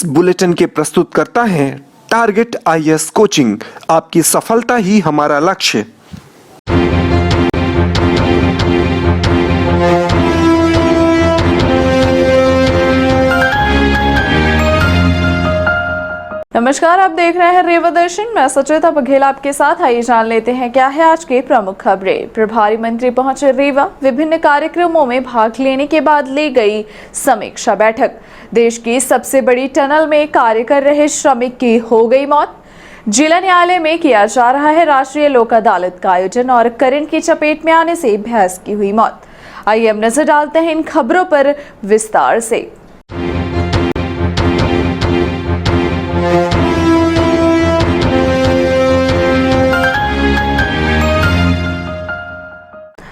इस बुलेटिन के प्रस्तुतकर्ता हैं टारगेट आईएएस कोचिंग। आपकी सफलता ही हमारा लक्ष्य। नमस्कार, आप देख रहे हैं रीवा दर्शन। मैं सुचेता बघेल आपके साथ। आइए जान लेते हैं क्या है आज की प्रमुख खबरें। प्रभारी मंत्री पहुंचे रीवा। विभिन्न कार्यक्रमों में भाग लेने के बाद ली गई समीक्षा बैठक। देश की सबसे बड़ी टनल में कार्य कर रहे श्रमिक की हो गई मौत। जिला न्यायालय में किया जा रहा है राष्ट्रीय लोक अदालत का आयोजन और करंट की चपेट में आने से भैंस की हुई मौत। आइए अब नजर डालते हैं इन खबरों पर विस्तार से।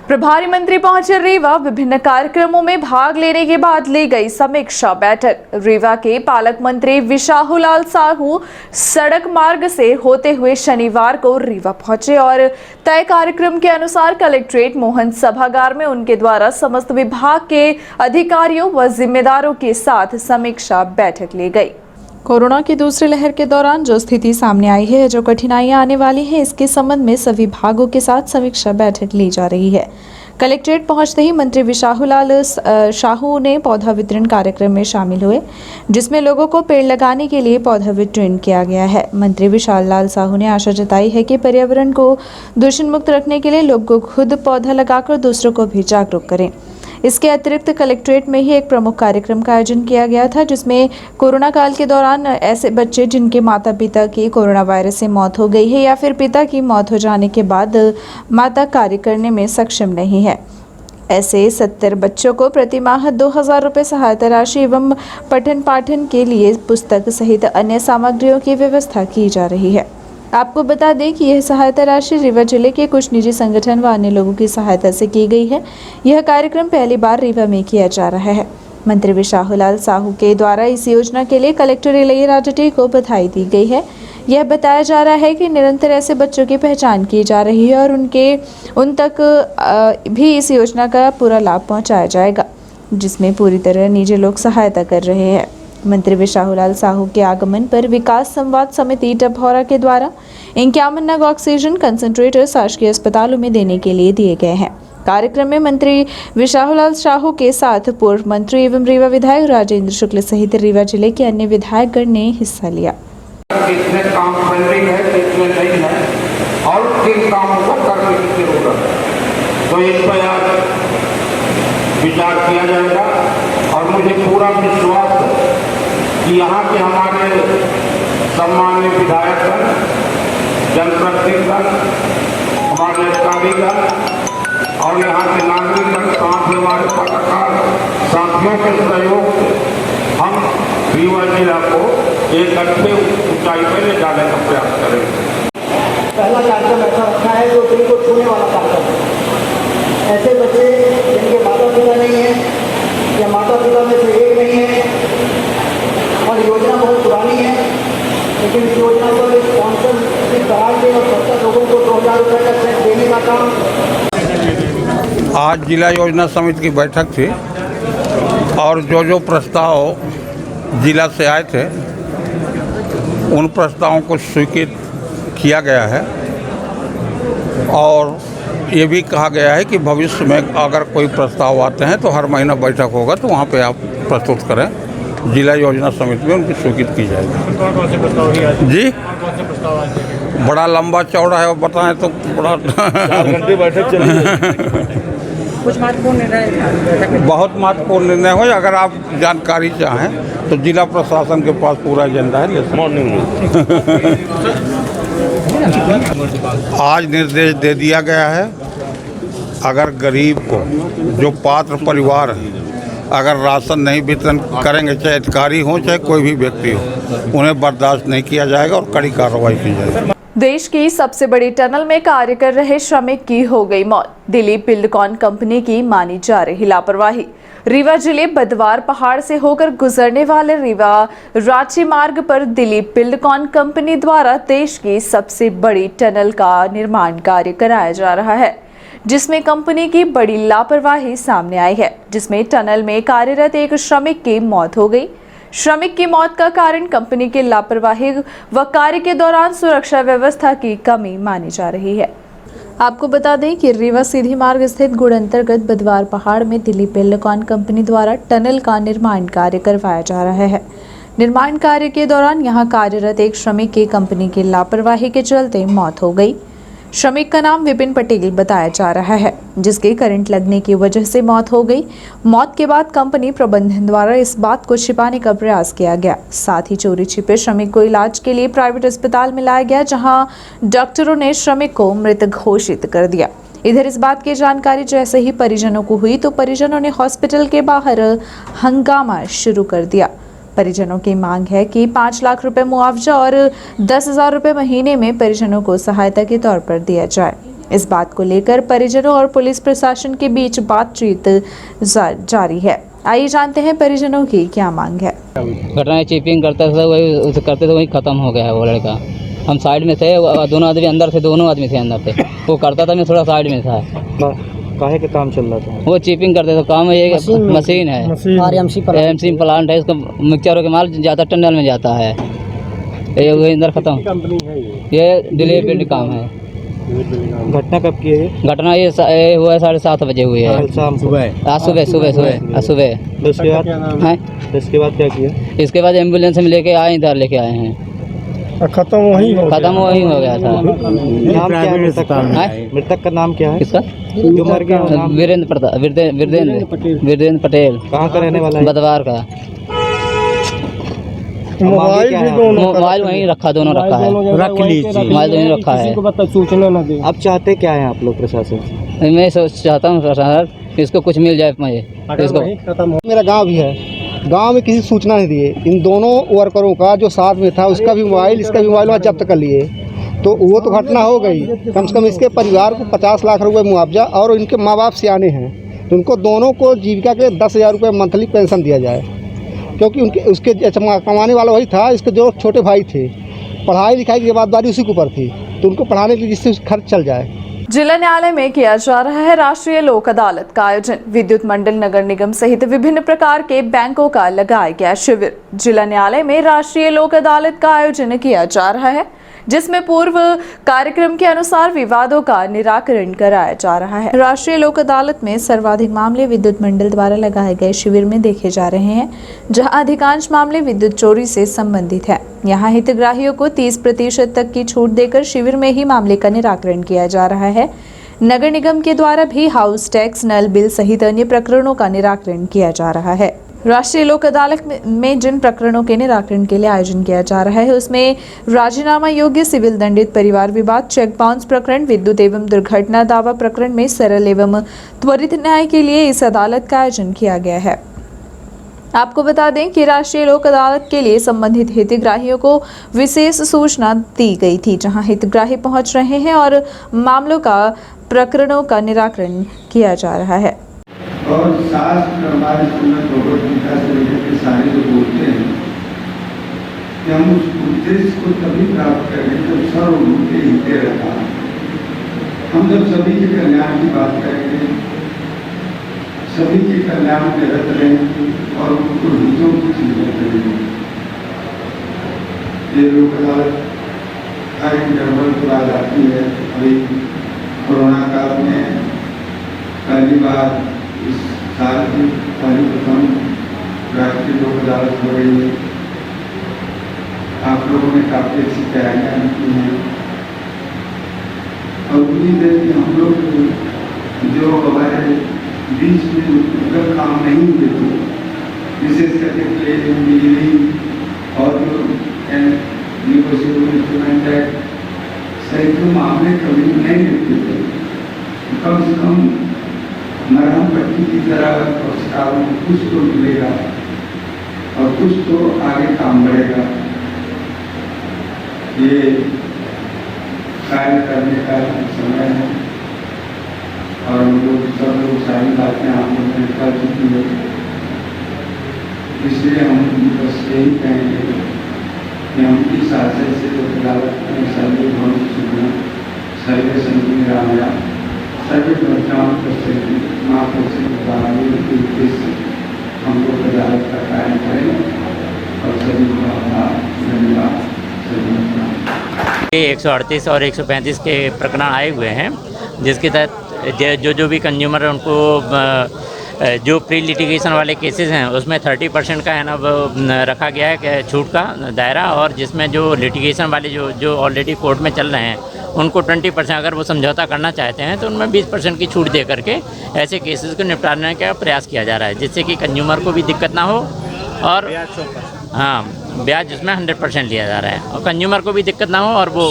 प्रभारी मंत्री पहुंचे रीवा। विभिन्न कार्यक्रमों में भाग लेने के बाद ली गई समीक्षा बैठक। रीवा के पालक मंत्री विशाहुलाल साहू सड़क मार्ग से होते हुए शनिवार को रीवा पहुंचे और तय कार्यक्रम के अनुसार कलेक्ट्रेट मोहन सभागार में उनके द्वारा समस्त विभाग के अधिकारियों व जिम्मेदारों के साथ समीक्षा बैठक ली गई। कोरोना की दूसरी लहर के दौरान जो स्थिति सामने आई है, जो कठिनाइयां आने वाली हैं, इसके संबंध में सभी विभागों के साथ समीक्षा बैठक ली जा रही है। कलेक्ट्रेट पहुंचते ही मंत्री विशाहुलाल साहू ने पौधा वितरण कार्यक्रम में शामिल हुए, जिसमें लोगों को पेड़ लगाने के लिए पौधा वितरण किया गया है। मंत्री विशाहुलाल साहू ने आशा जताई है कि पर्यावरण को दूषण मुक्त रखने के लिए लोग खुद पौधा लगाकर दूसरों को भी जागरूक करें। इसके अतिरिक्त कलेक्ट्रेट में ही एक प्रमुख कार्यक्रम का आयोजन किया गया था, जिसमें कोरोना काल के दौरान ऐसे बच्चे जिनके माता पिता की कोरोना वायरस से मौत हो गई है या फिर पिता की मौत हो जाने के बाद माता कार्य करने में सक्षम नहीं है, ऐसे 70 बच्चों को प्रति माह 2000 रुपये सहायता राशि एवं पठन पाठन के लिए पुस्तक सहित अन्य सामग्रियों की व्यवस्था की जा रही है। आपको बता दें कि यह सहायता राशि रीवा जिले के कुछ निजी संगठन व अन्य लोगों की सहायता से की गई है। यह कार्यक्रम पहली बार रीवा में किया जा रहा है। मंत्री विशाहुलाल साहू के द्वारा इस योजना के लिए कलेक्टर इलैया टी को बधाई दी गई है। यह बताया जा रहा है कि निरंतर ऐसे बच्चों की पहचान की जा रही है और उन तक भी इस योजना का पूरा लाभ पहुँचाया जाएगा, जिसमें पूरी तरह निजी लोग सहायता कर रहे हैं। मंत्री विशाहुलाल साहू के आगमन पर विकास संवाद समिति डभौरा के द्वारा 51 नग ऑक्सीजन कंसंट्रेटर शासकीय अस्पतालों में देने के लिए दिए गए हैं। कार्यक्रम में मंत्री विशाहुलाल साहू के साथ पूर्व मंत्री एवं रीवा विधायक राजेंद्र शुक्ल सहित रीवा जिले के अन्य विधायकगण ने हिस्सा लिया। कितने काम पेंडिंग है, कितने नहीं है और किन कामों को करने की जरूरत है, तो इस पर आज विचार किया जाएगा। और मुझे पूरा विश्वास है कि यहाँ के हमारे सम्मानित विधायकगण, जनप्रतिनिधिगण, हमारे अधिकारीगण और यहाँ के नागरिकगण, साथ में हमारे पत्रकार साथियों के सहयोग से हम रीवा जिला को एक अच्छे ऊंचाई पर ले जाने का प्रयास करेंगे। पहला कार्यक्रम ऐसा रखा है जो दिल को छूने वाला कार्यक्रम है। ऐसे बच्चे जिनके माता पिता नहीं है या माता पिता में से एक नहीं है और योजना बहुत पुरानी है, लेकिन इस योजना को स्पॉन्सर करार के और 70 लोगों को 2000 रुपये का चेक देने का काम। आज जिला योजना समिति की बैठक थी और जो प्रस्ताव जिला से आए थे उन प्रस्तावों को स्वीकृत किया गया है और ये भी कहा गया है कि भविष्य में अगर कोई प्रस्ताव आते हैं तो हर महीना बैठक होगा, तो वहाँ पे आप प्रस्तुत करें। जिला योजना समिति में उनकी स्वीकृत की जाएगी। जी, बड़ा लंबा चौड़ा है, और बताएं तो बड़ा 4 घंटे बैठक चली। कुछ महत्वपूर्ण निर्णय, बहुत महत्वपूर्ण निर्णय हो। अगर आप जानकारी चाहें तो जिला प्रशासन के पास पूरा एजेंडा है। मॉर्निंग में आज निर्देश दे दिया गया है, अगर गरीब को, जो पात्र परिवार है, अगर राशन नहीं वितरण करेंगे, चाहे अधिकारी हो चाहे कोई भी व्यक्ति हो, उन्हें बर्दाश्त नहीं किया जाएगा और कड़ी कार्रवाई की जाएगी। देश की सबसे बड़ी टनल में कार्य कर रहे श्रमिक की हो गई मौत। दिलीप बिल्डकॉन कंपनी की मानी जा रही लापरवाही। रीवा जिले बदवार पहाड़ से होकर गुजरने वाले रीवा रांची मार्ग पर दिलीप बिल्डकॉन कंपनी द्वारा देश की सबसे बड़ी टनल का निर्माण कार्य कराया जा रहा है, जिसमें कंपनी की बड़ी लापरवाही सामने आई है, जिसमें टनल में कार्यरत एक श्रमिक की मौत हो गई। श्रमिक की मौत का कारण कंपनी की लापरवाही व कार्य के दौरान सुरक्षा व्यवस्था की कमी मानी जा रही है। आपको बता दें कि रीवा सीधी मार्ग स्थित गुड़ अंतर्गत बदवार पहाड़ में दिलीप बिल्डकॉन कंपनी द्वारा टनल का निर्माण कार्य करवाया जा रहा है। निर्माण कार्य के दौरान यहां कार्यरत एक श्रमिक की कंपनी की लापरवाही के चलते मौत हो गई। श्रमिक का नाम विपिन पटेल बताया जा रहा है, जिसके करंट लगने की वजह से मौत हो गई। मौत के बाद कंपनी प्रबंधन द्वारा इस बात को छिपाने का प्रयास किया गया। साथ ही चोरी छिपे श्रमिक को इलाज के लिए प्राइवेट अस्पताल में लाया गया, जहां डॉक्टरों ने श्रमिक को मृत घोषित कर दिया। इधर इस बात की जानकारी जैसे ही परिजनों को हुई तो परिजनों ने हॉस्पिटल के बाहर हंगामा शुरू कर दिया। परिजनों की मांग है कि 5 लाख रुपए मुआवजा और 10,000 रुपए महीने में परिजनों को सहायता के तौर पर दिया जाए। इस बात को लेकर परिजनों और पुलिस प्रशासन के बीच बातचीत जारी है। आइए जानते हैं परिजनों की क्या मांग है। घटना चीपिंग करते थे वही खत्म हो गया है वो लड़का। हम साइड में थे, दोनों आदमी अंदर थे, दोनों आदमी थे अंदर थे। वो करता था, मैं थोड़ा साइड में था। काहे के काम चल रहा था? वो चीपिंग करते थे। काम ये मशीन है, एमसी प्लांट है। इसका मिक्सचर के माल जाता टनल में जाता है। ये वही अंदर खत्म। कंपनी है ये दिलीप बिल्डकॉन है। घटना कब की है? घटना ये हुआ है 7:30 बजे हुई है। कल शाम सुबह? आज सुबह। उसके बाद हैं? इसके बाद क्या किया? इसके बाद एम्बुलेंस में लेके आए, इधर लेके आए हैं। खत्म वही हो गया था। नाम क्या है मृतक का नाम क्या है? किसका? जो मर गया नाम? वीरेंद्र पटेल। कहाँ का रहने वाला है? बदवार का। मोबाइल वहीं रखा, दोनों रखा है। रख लीजिए, मोबाइल दोनों रखा है। सूचना न दे। अब चाहते क्या हैं आप लोग प्रशासन से? मैं चाहता हूँ प्रशासन इसको कुछ मिल जाए मुझे। मेरा गांव भी है, गांव में किसी सूचना नहीं दिए। इन दोनों वर्करों का जो साथ में था उसका भी मोबाइल, इसका भी मोबाइल वहाँ जब्त कर लिए। तो वो तो घटना हो गई। कम से कम इसके परिवार को 50 लाख रुपए मुआवजा और इनके माँ बाप सियाने हैं तो उनको दोनों को जीविका के 10,000 रुपये मंथली पेंशन दिया जाए, क्योंकि उसके कमाने वाला वही था। इसके जो छोटे भाई थे, पढ़ाई लिखाई की जवाबदारी उसी के ऊपर थी, तो उनको पढ़ाने के लिए जिससे खर्च चल जाए। जिला न्यायालय में किया जा रहा है राष्ट्रीय लोक अदालत का आयोजन। विद्युत मंडल, नगर निगम सहित विभिन्न प्रकार के बैंकों का लगाया गया शिविर। जिला न्यायालय में राष्ट्रीय लोक अदालत का आयोजन किया जा रहा है, जिसमें पूर्व कार्यक्रम के अनुसार विवादों का निराकरण कराया जा रहा है। राष्ट्रीय लोक अदालत में सर्वाधिक मामले विद्युत मंडल द्वारा लगाए गए शिविर में देखे जा रहे हैं, जहां अधिकांश मामले विद्युत चोरी से संबंधित है। यहां हितग्राहियों को 30% तक की छूट देकर शिविर में ही मामले का निराकरण किया जा रहा है। नगर निगम के द्वारा भी हाउस टैक्स, नल बिल सहित अन्य प्रकरणों का निराकरण किया जा रहा है। राष्ट्रीय लोक अदालत में जिन प्रकरणों के निराकरण के लिए आयोजन किया जा रहा है उसमें राजीनामा योग्य सिविल दंडित परिवार विवाद, चेक बाउंस प्रकरण, विद्युत एवं दुर्घटना दावा प्रकरण में सरल एवं त्वरित न्याय के लिए इस अदालत का आयोजन किया गया है। आपको बता दें कि राष्ट्रीय लोक अदालत के लिए संबंधित हितग्राहियों को विशेष सूचना दी गई थी, जहां हितग्राही पहुंच रहे हैं और मामलों का प्रकरणों का निराकरण किया जा रहा है। और शास्त्र हमारे श्रीमद् भगवद गीता से लेकर के सारे जो बोलते हैं कि हम उस उद्देश्य को तभी प्राप्त करें जब सर्वभूते हिते रहता। हम जब सभी के कल्याण की बात करेंगे, सभी के कल्याण में रत रहेंगे और उनको हितों की चिंता करेंगे। ये लोक अदालत हर एक गड़बड़ के बाद आती है। अभी कोरोना काल में पहली बार इस साल की पहली प्रथम राष्ट्रीय लोक अदालत हो रही है। आप लोगों ने काफ़ी अच्छी तैयारियां की हैं और उम्मीद है कि हम लोग जो हमारे बीच में जो काम नहीं हुए थे, विशेष करके प्लेन, बिजली और जो नेगोशिएबल इंस्ट्रूमेंट एक्ट सहित मामले कभी नहीं लिखते थे, कम से कम मरहम पट्टी की तरह पुरस्कारों को कुछ तो मिलेगा और कुछ तो आगे काम बढ़ेगा। ये कार्य करने का समय है और हम लोग सब लोग सारी बातें आप लोगों ने कर चुकी है, इसलिए हम बस यही कहेंगे कि हम इस आशय से जो अदालत में सर्वे भवन सुनना, सर्वे संगी रामया, सर्वे बचाव कर माँ को से हम लोग अदालत का कार्य करें और सभी को आभार धन्यवाद सभी। 138 और 135 के प्रकरण आए हुए हैं, जिसके तहत जो भी कंज्यूमर है उनको जो प्री लिटिगेशन वाले केसेस हैं उसमें 30% का है ना वो रखा गया है कि छूट का दायरा, और जिसमें जो लिटिगेशन वाले जो ऑलरेडी कोर्ट में चल रहे हैं उनको 20% अगर वो समझौता करना चाहते हैं तो उनमें 20% की छूट दे करके ऐसे केसेस को निपटाने का प्रयास किया जा रहा है, जिससे कि कंज्यूमर को भी दिक्कत ना हो और हाँ ब्याज उसमें 100% लिया जा रहा है और कंज्यूमर को भी दिक्कत ना हो और वो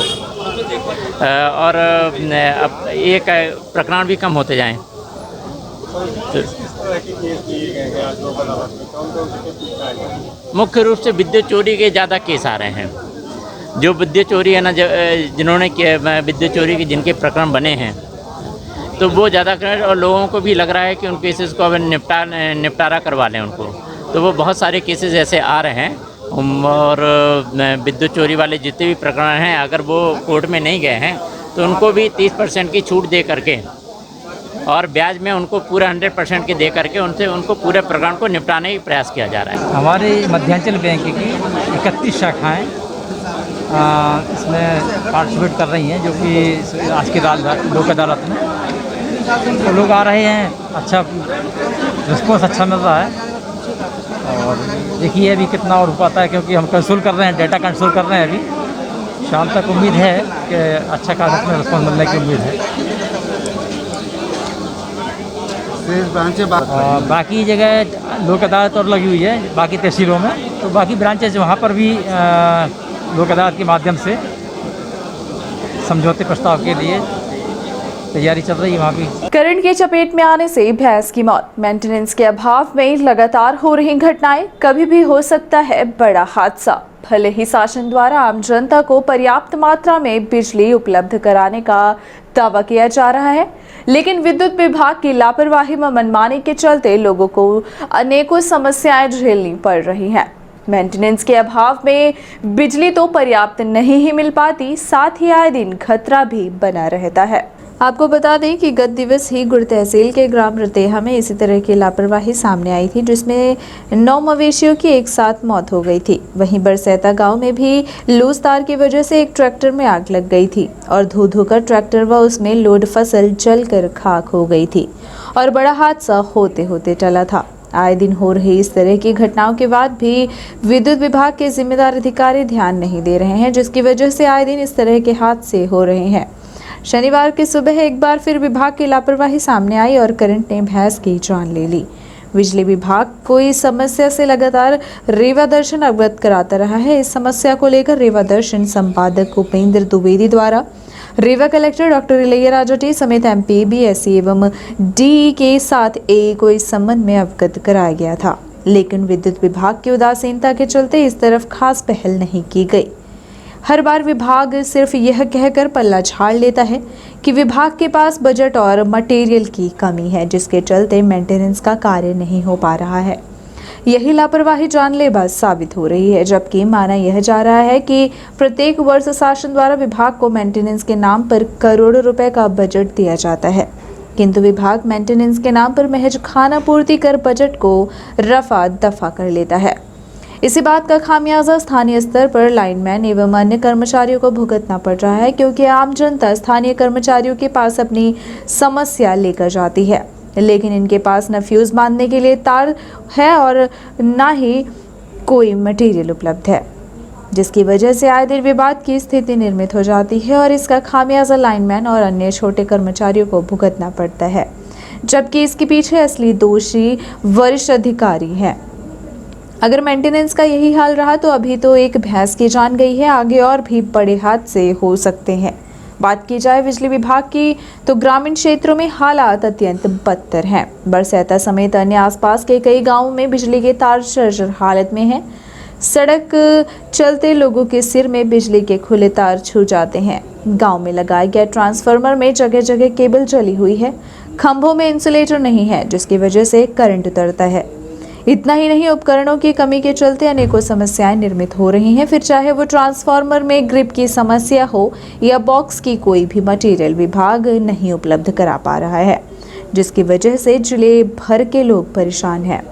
और अब एक प्रकरण भी कम होते जाएं। मुख्य रूप से विद्युत चोरी के ज़्यादा केस आ रहे हैं। जो विद्युत चोरी है ना, जिन्होंने विद्युत चोरी के जिनके प्रकरण बने हैं तो वो ज़्यादा कर, और लोगों को भी लग रहा है कि उन केसेस को अब निपटारा करवा लें उनको, तो वो बहुत सारे केसेस ऐसे आ रहे हैं। और विद्युत चोरी वाले जितने भी प्रकरण हैं अगर वो कोर्ट में नहीं गए हैं तो उनको भी 30% की छूट दे करके और ब्याज में उनको पूरा 100% के दे करके उनको पूरे प्रकरण को निपटाने का प्रयास किया जा रहा है। हमारे मध्यांचल बैंक की 31 शाखाएं इसमें पार्टिसिपेट कर रही हैं, जो कि आज की लोक अदालत में तो लोग आ रहे हैं, अच्छा रिस्पॉन्स अच्छा मिल रहा है। और देखिए अभी कितना और हो पाता है, क्योंकि हम कंसोल कर रहे हैं, डेटा कंसोल कर रहे हैं। अभी शाम तक उम्मीद है कि अच्छा खासा इसमें रिस्पॉन्स मिलने की उम्मीद है। बाकी जगह लोक अदालत और लगी हुई है बाकी तहसीलों में, तो बाकी ब्रांचेज वहाँ पर भी लोक अदालत के माध्यम से समझौते प्रस्ताव के लिए तैयारी चल रही है वहाँ भी। करंट की चपेट में आने से भैंस की मौत। मेंटेनेंस के अभाव में लगातार हो रही घटनाएं, कभी भी हो सकता है बड़ा हादसा। भले ही शासन द्वारा आम जनता को पर्याप्त मात्रा में बिजली उपलब्ध कराने का दावा किया जा रहा है, लेकिन विद्युत विभाग की लापरवाही व मनमानी के चलते लोगों को अनेकों समस्याएं झेलनी पड़ रही हैं। मेंटेनेंस के अभाव में बिजली तो पर्याप्त नहीं ही मिल पाती, साथ ही आए दिन खतरा भी बना रहता है। आपको बता दें कि गत दिवस ही गुड़ तहसील के ग्राम रतेहा में इसी तरह की लापरवाही सामने आई थी, जिसमें 9 मवेशियों की एक साथ मौत हो गई थी। वहीं बरसैता गांव में भी लूज तार की वजह से एक ट्रैक्टर में आग लग गई थी और धो कर ट्रैक्टर व उसमें लोड फसल जलकर खाक हो गई थी और बड़ा हादसा होते होते टला था। आए दिन हो रही इस तरह की घटनाओं के बाद भी विद्युत विभाग के जिम्मेदार अधिकारी ध्यान नहीं दे रहे हैं, जिसकी वजह से आए दिन इस तरह के हादसे हो रहे हैं। शनिवार की सुबह एक बार फिर विभाग की लापरवाही सामने आई और करंट ने भैंस की जान ले ली। बिजली विभाग को इस समस्या से लगातार रेवा दर्शन अवगत कराता रहा है। इस समस्या को लेकर रेवा दर्शन संपादक उपेंद्र द्विवेदी द्वारा रेवा collector doctor Ilaiya Raja T समेत एमपी, बीएससी एवं डीई के साथ ए को इस संबंध में अवगत कराया गया था, लेकिन विद्युत विभाग की उदासीनता के चलते इस तरफ खास पहल नहीं की गई। हर बार विभाग सिर्फ यह कहकर पल्ला झाड़ लेता है कि विभाग के पास बजट और मटेरियल की कमी है, जिसके चलते मेंटेनेंस का कार्य नहीं हो पा रहा है। यही लापरवाही जानलेवा साबित हो रही है, जबकि माना यह जा रहा है कि प्रत्येक वर्ष शासन द्वारा विभाग को मेंटेनेंस के नाम पर करोड़ों रुपए का बजट दिया जाता है, किंतु विभाग मेंटेनेंस के नाम पर महज खाना पूर्ति कर बजट को रफा दफा कर लेता है। इसी बात का खामियाजा स्थानीय स्तर पर लाइनमैन एवं अन्य कर्मचारियों को भुगतना पड़ रहा है, क्योंकि आम जनता स्थानीय कर्मचारियों के पास अपनी समस्या लेकर जाती है, लेकिन इनके पास न फ्यूज बांधने के लिए तार है और न ही कोई मटेरियल उपलब्ध है, जिसकी वजह से आए दिन विवाद की स्थिति निर्मित हो जाती है और इसका खामियाजा लाइनमैन और अन्य छोटे कर्मचारियों को भुगतना पड़ता है, जबकि इसके पीछे असली दोषी वरिष्ठ अधिकारी हैं। अगर मेंटेनेंस का यही हाल रहा तो अभी तो एक भैंस की जान गई है, आगे और भी बड़े हादसे हो सकते हैं। बात की जाए बिजली विभाग की तो ग्रामीण क्षेत्रों में हालात अत्यंत बदतर हैं। बरसैता समेत अन्य आसपास के कई गांवों में बिजली के तार जर्जर हालत में हैं। सड़क चलते लोगों के सिर में बिजली के खुले तार छू जाते हैं। गांव में लगाए गए ट्रांसफार्मर में जगह जगह केबल जली हुई है। खंभों में इंसुलेटर नहीं है, जिसकी वजह से करंट उतरता है। इतना ही नहीं, उपकरणों की कमी के चलते अनेकों समस्याएं निर्मित हो रही हैं, फिर चाहे वो ट्रांसफार्मर में ग्रिप की समस्या हो या बॉक्स की कोई भी मटेरियल विभाग नहीं उपलब्ध करा पा रहा है, जिसकी वजह से जिले भर के लोग परेशान हैं।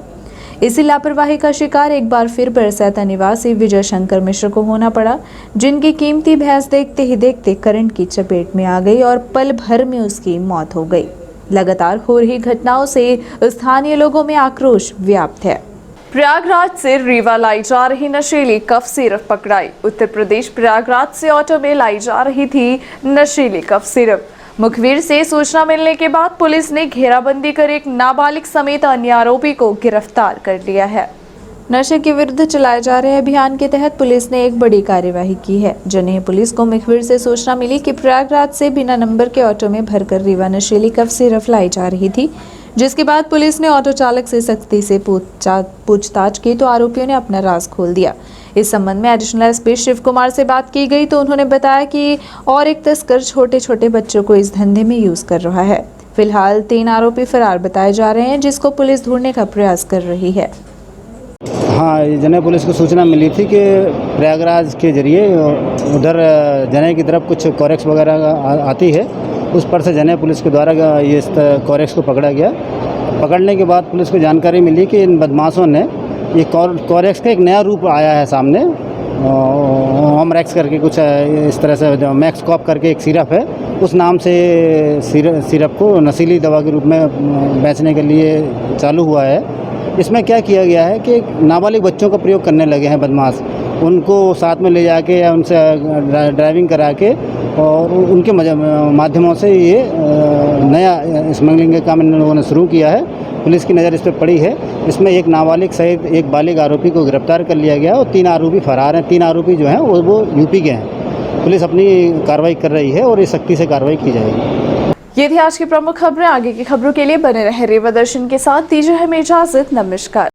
इसी लापरवाही का शिकार एक बार फिर बरसैता निवासी विजय शंकर मिश्र को होना पड़ा, जिनकी कीमती भैंस देखते ही देखते करंट की चपेट में आ गई और पल भर में उसकी मौत हो गई। लगातार हो रही घटनाओं से स्थानीय लोगों में आक्रोश व्याप्त है। प्रयागराज से रीवा लाई जा रही नशीली कफ सिरप पकड़ाई। उत्तर प्रदेश प्रयागराज से ऑटो में लाई जा रही थी नशीली कफ सिरप। मुखबिर से सूचना मिलने के बाद पुलिस ने घेराबंदी कर एक नाबालिग समेत अन्य आरोपी को गिरफ्तार कर लिया है। नशे के विरुद्ध चलाए जा रहे अभियान के तहत पुलिस ने एक बड़ी कार्यवाही की है। जनेह पुलिस को मुखबिर से सूचना मिली कि प्रयागराज से बिना नंबर के ऑटो में भरकर रीवा नशीली कफ सिरप लाई जा रही थी, जिसके बाद पुलिस ने ऑटो चालक से सख्ती से पूछताछ की तो आरोपियों ने अपना राज खोल दिया। इस संबंध में एडिशनल एसपी शिव कुमार से बात की गई तो उन्होंने बताया कि और एक तस्कर छोटे छोटे बच्चों को इस धंधे में यूज कर रहा है। फिलहाल 3 आरोपी फरार बताए जा रहे हैं, जिसको पुलिस ढूंढने का प्रयास कर रही है। हाँ, जनेह पुलिस को सूचना मिली थी कि प्रयागराज के जरिए उधर जनेह की तरफ कुछ कॉरेक्स वगैरह आती है, उस पर से जनेह पुलिस के द्वारा ये कॉरेक्स को पकड़ा गया। पकड़ने के बाद पुलिस को जानकारी मिली कि इन बदमाशों ने ये कॉरेक्स का एक नया रूप आया है सामने, होमरेक्स करके कुछ इस तरह से मैक्स कॉप करके एक सिरप है, उस नाम से सिरप को नशीली दवा के रूप में बेचने के लिए चालू हुआ है। इसमें क्या किया गया है कि नाबालिग बच्चों का प्रयोग करने लगे हैं बदमाश, उनको साथ में ले जाके या उनसे ड्राइविंग करा के और उनके माध्यमों से ये नया स्मगलिंग का काम इन लोगों ने शुरू किया है। पुलिस की नज़र इस पर पड़ी है। इसमें एक नाबालिग सहित एक बालिग आरोपी को गिरफ्तार कर लिया गया और 3 आरोपी फरार हैं। 3 आरोपी जो हैं वो यूपी के हैं। पुलिस अपनी कार्रवाई कर रही है और इस सख्ती से कार्रवाई की जाएगी। ये थी आज की प्रमुख खबरें। आगे की खबरों के लिए बने रहे रेवा दर्शन के साथ। दीजिए हमें इजाजत। नमस्कार।